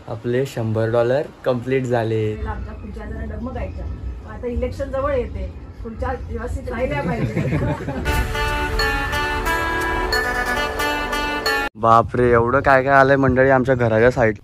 आपले $100 कंप्लीट झाले. आमच्या खुर्च्या जरा डगमगायच्या. आता इलेक्शन जवळ येते, खुर्च्या व्यवस्थित राहिल्या पाहिजे. बापरे, एवढं काय काय आलंय मंडळी आमच्या घराच्या साईड.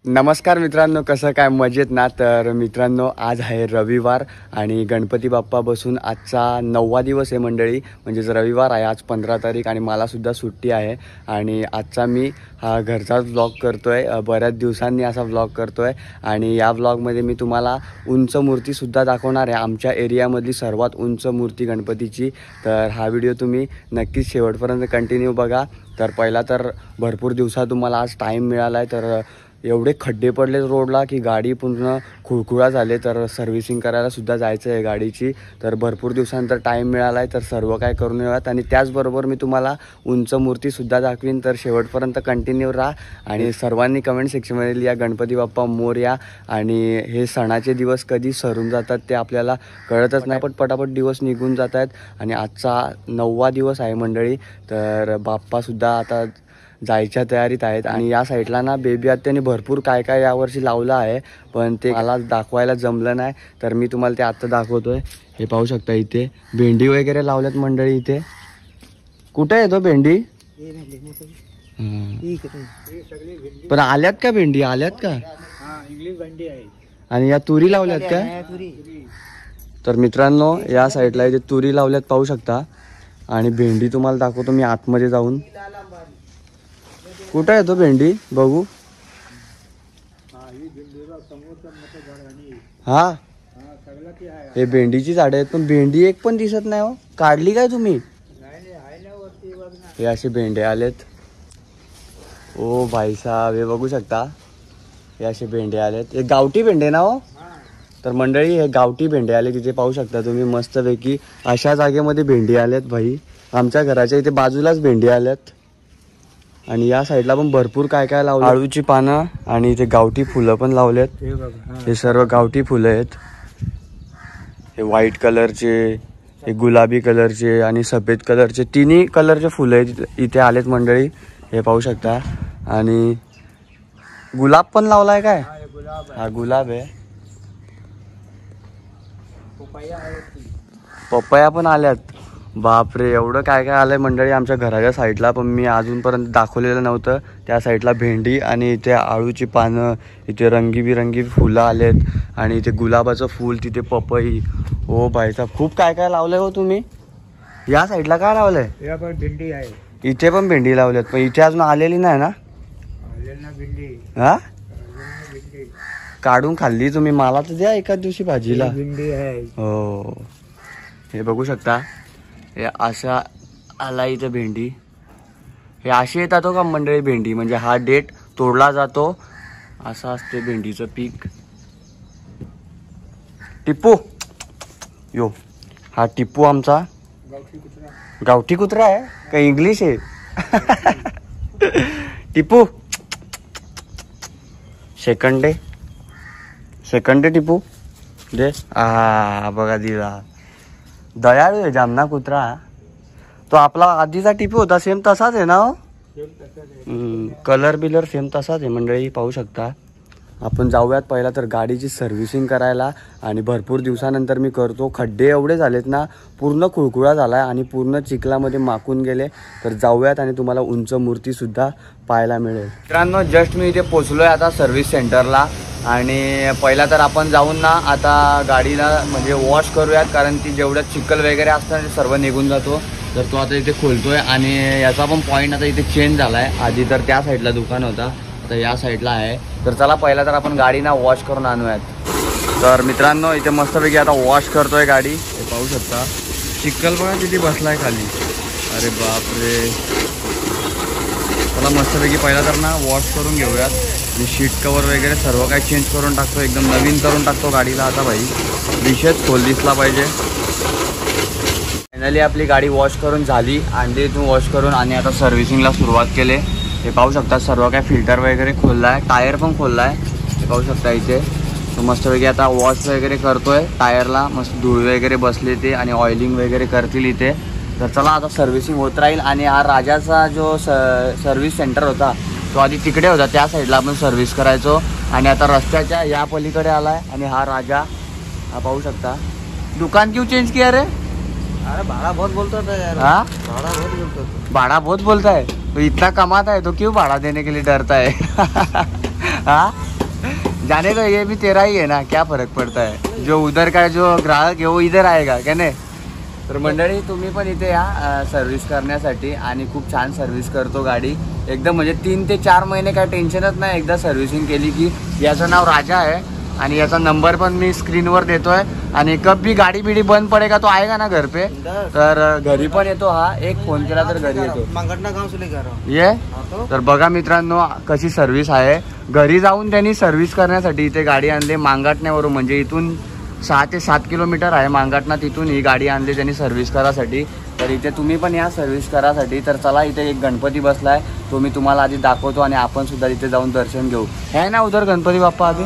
नमस्कार मित्रांनो, कसं काय मजेत ना. तर मित्रांनो, आज आहे रविवार आणि गणपती बाप्पा बसून आजचा 9वा दिवस आहे मंडळी. म्हणजेच रविवार आहे आज 15 तारीख आणि मला सुद्धा सुट्टी आहे. आणि आजचा मी हा घरचाच व्लॉग करतोय. बऱ्याच दिवसांनी असा व्लॉग करतोय आणि या व्लॉगमध्ये मी तुम्हाला उंच मूर्तीसुद्धा दाखवणार आहे, आमच्या एरियामधली सर्वात उंच मूर्ती गणपतीची. तर हा व्हिडिओ तुम्ही नक्कीच शेवटपर्यंत कंटिन्यू बघा. तर पहिला तर भरपूर दिवसात तुम्हाला आज टाईम मिळाला आहे. तर एवढे खड्डे पडले रोडला की गाडी पूर्ण खुळखुळा झाले. तर सर्व्हिसिंग करायला सुद्धा जायचं आहे गाडीची. तर भरपूर दिवसानंतर टाईम मिळाला आहे, तर सर्व काय करून येऊयात. आणि त्याचबरोबर मी तुम्हाला उंच मूर्तीसुद्धा दाखवीन. तर शेवटपर्यंत कंटिन्यू राहा आणि सर्वांनी कमेंट सेक्शनमध्ये लिहा गणपती बाप्पा मोरया. आणि हे सणाचे दिवस कधी सरून जातात ते आपल्याला कळतच नाही, पण पटापट दिवस निघून जात आहेत. आणि आजचा 9वा दिवस आहे मंडळी. तर बाप्पासुद्धा आता जायच्या तयारीत आहेत. आणि या साईडला ना बेबी आत्याने भरपूर काय काय यावर्षी लावलं आहे, पण ते मला दाखवायला जमलं नाही. तर मी तुम्हाला ते आत्ता दाखवतोय. हे पाहू शकता, इथे भेंडी वगैरे लावल्यात मंडळी. इथे कुठे आहे तो भेंडी? पण आल्यात का भेंडी? आल्यात का? इंग्लिश भेंडी आहे. आणि या तुरी लावल्यात का? तर मित्रांनो, या साईडला इथे तुरी लावल्यात पाहू शकता. आणि भेंडी तुम्हाला दाखवतो मी आतमध्ये जाऊन. कुठं आहे तो भेंडी? बघू. हा, हे भेंडीची झाडं आहेत, पण भेंडी एक पण दिसत नाही हो. काढली काय तुम्ही? हे असे भेंडे आलेत. ओ भाई साहेब, हे बघू शकता, हे असे भेंडे आलेत. हे गावठी भेंडे ना हो. तर मंडळी, हे गावठी भेंडे आले. तिथे पाहू शकता तुम्ही मस्तपैकी अशा जागेमध्ये भेंडी आल्यात भाई. आमच्या घराच्या इथे बाजूलाच भेंडी आल्यात. आणि या साईडला पण भरपूर काय काय लावलं. आळूची पानं आणि इथे गावठी फुलं पण लावलेत. हे सर्व गावठी फुलं आहेत. हे व्हाईट कलरचे, हे गुलाबी कलरचे आणि सफेद कलरचे, तिन्ही कलरचे फुलं आहेत इथे आलेत मंडळी. हे पाहू शकता. आणि गुलाब पण लावलाय काय? हा गुलाब आहे. पपया पण आल्यात. बापरे, एवढं काय काय आलंय मंडळी आमच्या घराच्या साईडला, पण मी अजूनपर्यंत दाखवलेलं नव्हतं. त्या साईडला भेंडी आणि इथे आळूची पानं, इथे रंगीबिरंगी फुलं आलेत. आणि इथे गुलाबाचं फूल, तिथे पपई. हो भाईचा, खूप काय काय लावलंय हो तुम्ही. या साईडला काय लावलंय? भेंडी आहे. इथे पण भेंडी लावल्यात, पण इथे अजून आलेली नाही ना. हा, काढून खाल्ली तुम्ही? मला तर द्या एकाच दिवशी भाजीला. भेंडी आहे. हो, हे बघू शकता. हे अशा आला इथं भेंडी. हे अशी येतात हो का मंडळी भेंडी, म्हणजे हा डेट तोडला जातो, असं असते भेंडीचं पीक. टिप्पू यो, हा टिप्पू आमचा गावठी कुत्रा आहे का इंग्लिश आहे? टिप्पू सेकंड डे टिप्पू दे. हा बघा दिला. दयाळू आहे जामना कुत्रा. तो आपला आधीचा टिपू होता सेम तसाच आहे ना हो. कलर बिलर सेम तसाच आहे मंडळी, पाहू शकता. आपण जाऊयात पहिला तर गाडीची सर्व्हिसिंग करायला. आणि भरपूर दिवसानंतर मी करतो. खड्डे एवढे झालेत ना, पूर्ण खुळखुळा झाला आहे आणि पूर्ण चिखलामध्ये माकून गेले. तर जाऊयात आणि तुम्हाला उंच मूर्तीसुद्धा पाहायला मिळेल. मित्रांनो, जस्ट मी इथे पोचलोय आता सर्व्हिस सेंटरला. आणि पहिला तर आपण जाऊन ना आता गाडीला म्हणजे वॉश करूयात, कारण ती जेवढं चिखल वगैरे असतं ते सर्व निघून जातो. तर तो आता इथे खोलतोय. आणि याचा पण पॉईंट आता इथे चेंज झाला आहे. आधी तर त्या साईडला दुकान होता, आता या साईडला आहे. तर चला पहिला तर आपण गाडी ना वॉश करून आणूयात. तर मित्रांनो, इथे मस्तपैकी आता वॉश करतोय गाडी. हे पाहू शकता, चिखल बघा किती बसलाय खाली. अरे बापरे. चला मस्तपैकी पहिला तर ना वॉश करून घेऊयात. मी शीट कवर वगैरे सर्व काही चेंज करून टाकतो, एकदम नवीन करून टाकतो गाडीला. आता भाई विषयच खोल दिसला पाहिजे. फायनली आपली गाडी वॉश करून झाली. आणि इथून वॉश करून आणि आता सर्व्हिसिंगला सुरुवात केली. हे पाहू शकता, सर्व काय फिल्टर वगैरे खोलला आहे, टायर पण खोलला आहे. हे पाहू शकता इथे. तो मस्तपैकी आता वॉश वगैरे करतोय टायरला. मस्त धूळ वगैरे बसले ते आणि ऑइलिंग वगैरे करतील इथे. तर चला आता सर्व्हिसिंग होत राहील. आणि हा राजाचा जो सर्व्हिस सेंटर होता तो आधी तिकडे होता, त्या साईडला आपण सर्व्हिस करायचो आणि आता रस्त्याच्या या पलीकडे आलाय. आणि हा राजा, हा पाहू शकता. दुकान क्यों चेंज किया रे? अरे भाड़ा बहुत बोलता था यार. हाँ भाड़ा बहुत बोलता था. भाड़ा बहुत बोलता है, तो इतना कमाता है तो क्यों भाड़ा देने के लिए डरता है? हाँ जाने तो ये भी तेरा ही है ना, क्या फरक पड़ता है. जो उधर का जो ग्राहक है वो इधर आएगा क्या नाही. तर मंडळी तुम्ही पण इथे या सर्व्हिस करण्यासाठी आणि खूप छान सर्व्हिस करतो गाडी एकदम. म्हणजे 3 ते 4 महिने काय टेन्शनच नाही. एकदा सर्व्हिसिंग केली की. याचं नाव राजा आहे आणि याचा नंबर पण मी स्क्रीनवर देतोय. आणि कब भी गाडी बिडी बंद पडेगा तो आएगा ना घर पे, तर घरी पण येतो हा. एक फोन केला तर घरी येतो. मांगटना गाव से लेकर आ रहा हूं. ये तर बघा मित्रांनो कशी सर्व्हिस आहे. घरी जाऊन त्यांनी सर्व्हिस करण्यासाठी इथे गाडी आणली मांगाटण्यावरून. म्हणजे इथून 6 ते 7 किलोमीटर आहे मांगाटना, तिथून ही गाडी आणली त्यांनी सर्व्हिस करासाठी. तर इथे तुम्ही पण या सर्व्हिस करासाठी. तर चला इथे एक गणपती बसलाय, तो मी तुम्हाला आधी दाखवतो आणि आपण सुद्धा इथे जाऊन दर्शन घेऊ. है ना उधर गणपती बाप्पा आधी.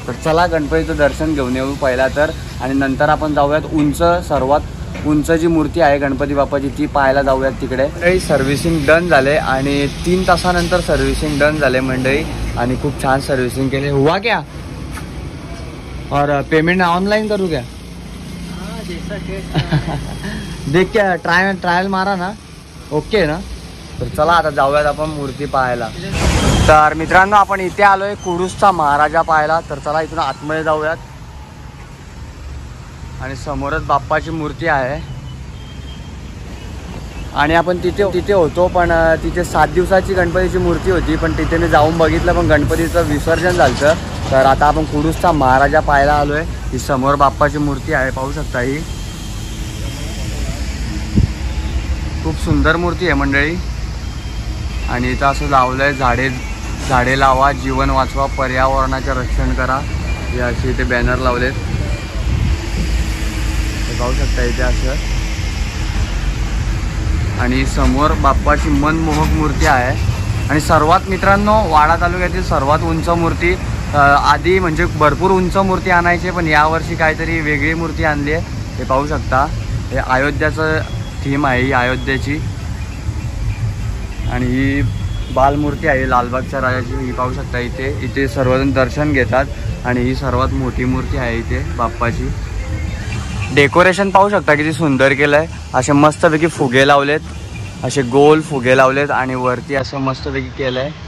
तर चला गणपतीचं दर्शन घेऊन येऊ पहिला तर, आणि नंतर आपण जाऊयात उंच, सर्वात उंच जी मूर्ती आहे गणपती बाप्पाची ती पाहायला जाऊयात तिकडे. काही सर्व्हिसिंग डन झाले आणि 3 तासानंतर सर्व्हिसिंग डन झाले मंडळी. आणि खूप छान सर्व्हिसिंग केली. हुआ क्या और पेमेंट ऑनलाइन करूँ क्या? जैसा टेस्ट देख क्या ट्रायल मारा ना, ओके ना. तर चला आता जाऊयात आपण मूर्ती पाहायला. तर मित्रांनो आपण इथे आलोय कुडूसचा महाराजा पाहायला. तर चला इथून आतमध्ये जाऊयात. आणि समोरच बाप्पाची मूर्ती आहे. आणि आपण तिथे होतो पण तिथे 7 दिवसाची गणपतीची मूर्ती होती, पण तिथे मी जाऊन बघितलं पण गणपतीचं विसर्जन झालं. तर आता आपण कुडूसचा महाराजा पाहायला आलोय. ही समोर बाप्पाची मूर्ती आहे, पाहू शकता. ही खूप सुंदर मूर्ती आहे मंडळी. आणि इथं असं लावलंय झाडे लावा, जीवन वाचवा, पर्यावरणाचे रक्षण करा, हे असे इथे बॅनर लावलेत. हे पाहू शकता इथे असं. आणि समोर बाप्पाची मनमोहक मूर्ती आहे. आणि सर्वात मित्रांनो वाडा तालुक्यातील सर्वात उंच मूर्ती. आधी म्हणजे भरपूर उंच मूर्ती आणायची, पण यावर्षी काहीतरी वेगळी मूर्ती आणली आहे. हे पाहू शकता. हे अयोध्याचं थीम आहे, ही अयोध्येची. आणि ही बालमूर्ती आहे लालबागच्या राजाची. ही पाहू शकता इथे सर्वजण दर्शन घेतात. आणि ही सर्वात मोठी मूर्ती आहे इथे बाप्पाची. डेकोरेशन पाहू शकता किती सुंदर केलं आहे. असे मस्तपैकी फुगे लावलेत, असे गोल फुगे लावलेत आणि वरती असं मस्तपैकी केलं आहे.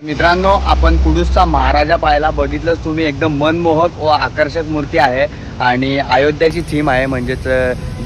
मित्रांनो आपण कुडूसचा महाराजा पाहायला बघितलंच तुम्ही. एकदम मनमोहक व आकर्षक मूर्ती आहे आणि अयोध्याची थीम आहे, म्हणजेच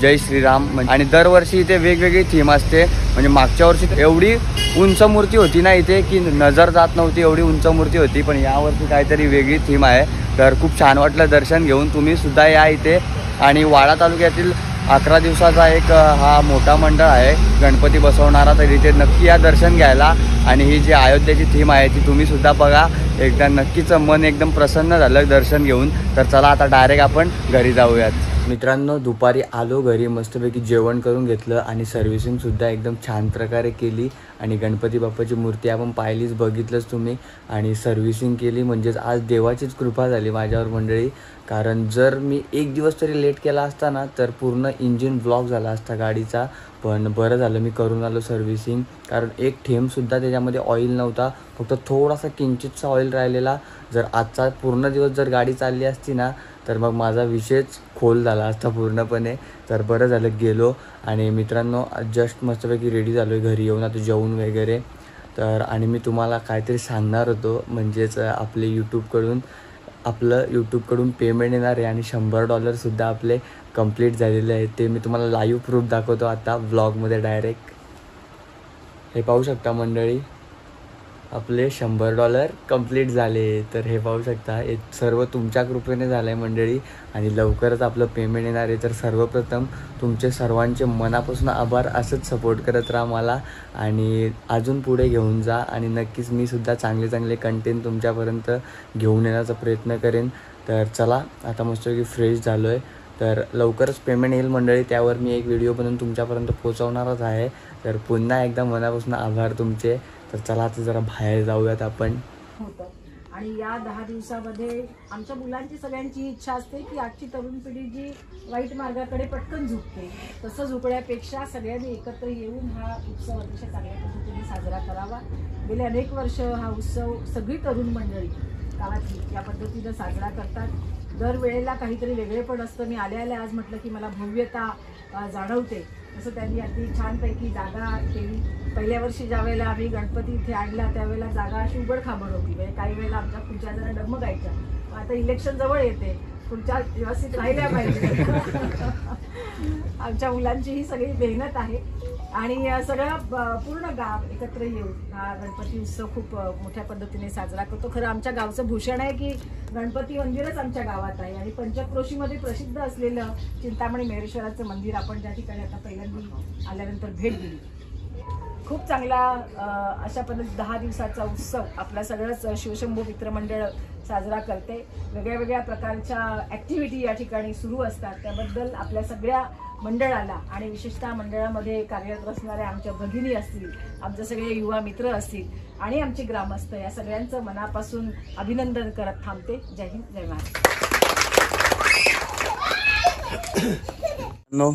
जय श्रीराम. आणि दरवर्षी इथे वेगवेगळी थीम असते. म्हणजे मागच्या वर्षी एवढी उंच मूर्ती होती ना इथे की नजर जात नव्हती, एवढी उंच मूर्ती होती. पण यावर्षी काहीतरी वेगळी थीम आहे. तर खूप छान वाटलं दर्शन घेऊन. तुम्ही सुद्धा या इथे. आणि वाडा तालुक्यातील 11 दिवसाचा एक हा मोठा मंडळ आहे गणपती बसवणारा. तर इथे नक्की या दर्शन घ्यायला. आणि ही जी अयोध्येची थीम आहे ती तुम्ही सुद्धा बघा. एकदा नक्कीच मन एकदम प्रसन्न झालं दर्शन घेऊन. तर चला आता डायरेक्ट आपण घरी जाऊयात. मित्रांनो दुपारी आलो घरी, मस्तपैकी जेवण करून घेतलं आणि सर्व्हिसिंगसुद्धा एकदम छान प्रकारे केली. आणि गणपती बाप्पाची मूर्ती आपण पाहिलीच, बघितलंच तुम्ही. आणि सर्व्हिसिंग केली. म्हणजेच आज देवाचीच कृपा झाली माझ्यावर मंडळी. कारण जर मी 1 दिवस तरी लेट केला असता ना तर पूर्ण इंजिन ब्लॉक झाला असता गाडीचा. पण बरं झालं मी करून आलो सर्व्हिसिंग. कारण एक थेंबसुद्धा त्याच्यामध्ये ऑइल नव्हता, फक्त थोडासा किंचितचा ऑइल राहिलेला. जर आजचा पूर्ण दिवस जर गाडी चालली असती ना तर मग माझा विषयच खोल झाला असता पूर्णपणे. तर बरं झालं गेलो. आणि मित्रांनो जस्ट मस्तपैकी रेडी झालो आहे घरी येऊन आता जेवून वगैरे. तर आणि मी तुम्हाला काहीतरी सांगणार होतो, म्हणजेच आपलं यूट्यूबकडून पेमेंट येणार आहे आणि $100 आपले कंप्लीट झालेले आहेत. ते मी तुम्हाला लाईव्ह प्रूफ दाखवतो आता व्लॉगमध्ये डायरेक्ट. हे पाहू शकता मंडळी. आपले $100 कंप्लीट झाले. तर हे पाहू शकता, हे सर्व तुमच्या कृपेने झालं आहे मंडळी. आणि लवकरच आपलं पेमेंट येणार आहे. तर सर्वप्रथम तुमचे सर्वांचे मनापासून आभार. असंच सपोर्ट करत राहा मला आणि अजून पुढे घेऊन जा. आणि नक्कीच मी सुद्धा चांगले चांगले कंटेंट तुमच्यापर्यंत घेऊन येण्याचा प्रयत्न करेन. तर चला, आता मस्तपैकी फ्रेश झालो आहे. तर लवकरच पेमेंट येईल मंडळी, त्यावर मी एक व्हिडिओ बनवून तुमच्यापर्यंत पोहोचवणारच आहे. तर पुन्हा एकदा मनापासून आभार तुमचे. तर चला आता जरा बाहेर जाऊयात आपण. होतं. आणि या 10 दिवसामध्ये आमच्या मुलांची सगळ्यांची इच्छा असते की आजची तरुण पिढी जी वाईट मार्गाकडे पटकन झुकते, तसं झुकण्यापेक्षा सगळ्यांनी एकत्र येऊन हा उत्सव अतिशय चांगल्या पद्धतीने साजरा करावा. गेले अनेक वर्ष हा उत्सव सगळी तरुण मंडळी गावातली या पद्धतीनं साजरा करतात. दरवेळेला काहीतरी वेगळेपण असतं. मी आल्या आज म्हटलं की मला भव्यता जाणवते. तसं त्यांनी अगदी छानपैकी जागा केली. पहिल्या वर्षी ज्या वेळेला आम्ही गणपती इथे आणला त्यावेळेला जागा अशी उघडखाबड होती. म्हणजे काही वेळेला आमच्या खुर्च्या जरा डगमगायच्या. आता इलेक्शन जवळ येते, खुर्च्या व्यवस्थित राहिल्या पाहिजे. आमच्या मुलांची ही सगळी मेहनत आहे. आणि सगळं पूर्ण गाव एकत्र येऊन हा गणपती उत्सव खूप मोठ्या पद्धतीने साजरा करतो. खरं आमच्या गावचं भूषण आहे की गणपती मंदिरच आमच्या गावात आहे. आणि पंचक्रोशीमध्ये प्रसिद्ध असलेलं चिंतामणी मेहेश्वराचं मंदिर आपण ज्या ठिकाणी आता पहिल्यांदा आल्यानंतर भेट दिली. खूप चांगला अशा पद्धतीने 10 दिवसाचा उत्सव आपला सगळंच शिवशंभू मित्रमंडळ साजरा करते. वेगळ्या वेगळ्या प्रकारच्या ॲक्टिव्हिटी या ठिकाणी सुरू असतात. त्याबद्दल आपल्या सगळ्या मंडळाला आणि विशेषतः मंडळामध्ये कार्यरत असणाऱ्या आमच्या भगिनी असतील, आमचे सगळे युवा मित्र असतील आणि आमचे ग्रामस्थ, या सगळ्यांचं मनापासून अभिनंदन करत थांबते. जय हिंद, जय महाराष्ट्र.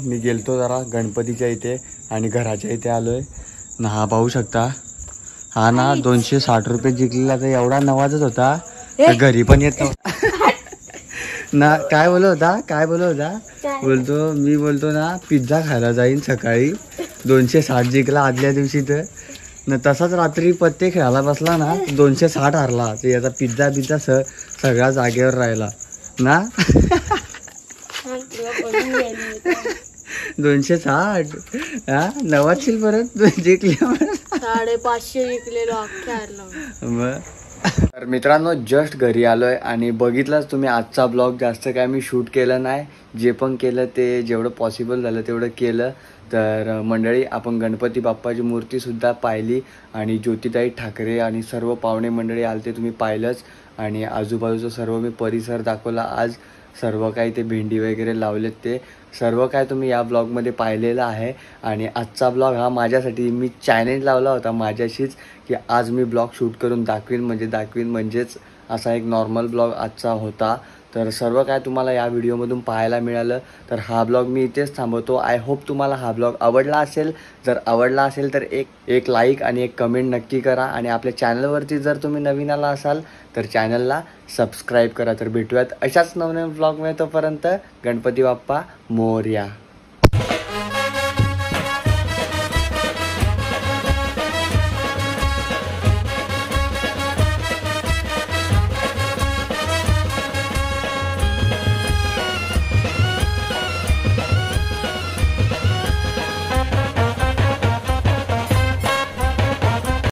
मी गेलतो जरा गणपतीच्या इथे आणि घराच्या इथे आलोय ना. हा पाहू शकता, हा ना 260 रुपये जिंकलेला. तर एवढा नवाजत होता तर घरी पण येत नव्हता ना. काय बोलत होता मी बोलतो ना पिझ्झा खायला जाईन सकाळी. 260 जिंकला आदल्या दिवशी. तर न तसाच रात्री पत्ते खेळायला बसला ना, 260 हारला. तर याचा पिझ्झा सगळ्या जागेवर राहिला ना. 260 हा नवाजशील परत जिंकल्या. 550 जिंकलेलो अख्ख्या. मग तर मित्रांनो, जस्ट घरी आलोय आणि बघितलंच तुम्ही आजचा ब्लॉग. जास्त काय मी शूट केलं नाही. जे पण केलं ते जेवढं पॉसिबल झालं तेवढं केलं. तर मंडळी, आपण गणपती बाप्पाची मूर्तीसुद्धा पाहिली आणि ज्योतिताई ठाकरे आणि सर्व पाहुणे मंडळी आलते, तुम्ही पाहिलंच. आणि आजूबाजूचा सर्व मी परिसर दाखवला आज. सर्व काही ते भेंडी वगैरे लावलेत ते सर्व काय तुम्ही या ब्लॉगमध्ये पाहिलेलं आहे. आणि आजचा ब्लॉग हा माझ्यासाठी, मी चॅलेंज लावला होता माझ्याशीच की आज मी ब्लॉग शूट करून दाखवीन म्हणजेच असा एक नॉर्मल ब्लॉग आजचा होता. तर सर्व काय तुम्हाला या व्हिडिओमधून पाहायला मिळालं. तर हा ब्लॉग मी इथेच थांबवतो. आय होप तुम्हाला हा ब्लॉग आवडला असेल. जर आवडला असेल तर एक लाईक आणि एक कमेंट नक्की करा. आणि आपल्या चॅनलवरती जर तुम्ही नवीन आला असाल तर चॅनलला सबस्क्राईब करा. तर भेटूयात अशाच नवनवीन ब्लॉगमध्ये. तोपर्यंत गणपती बाप्पा मोरया.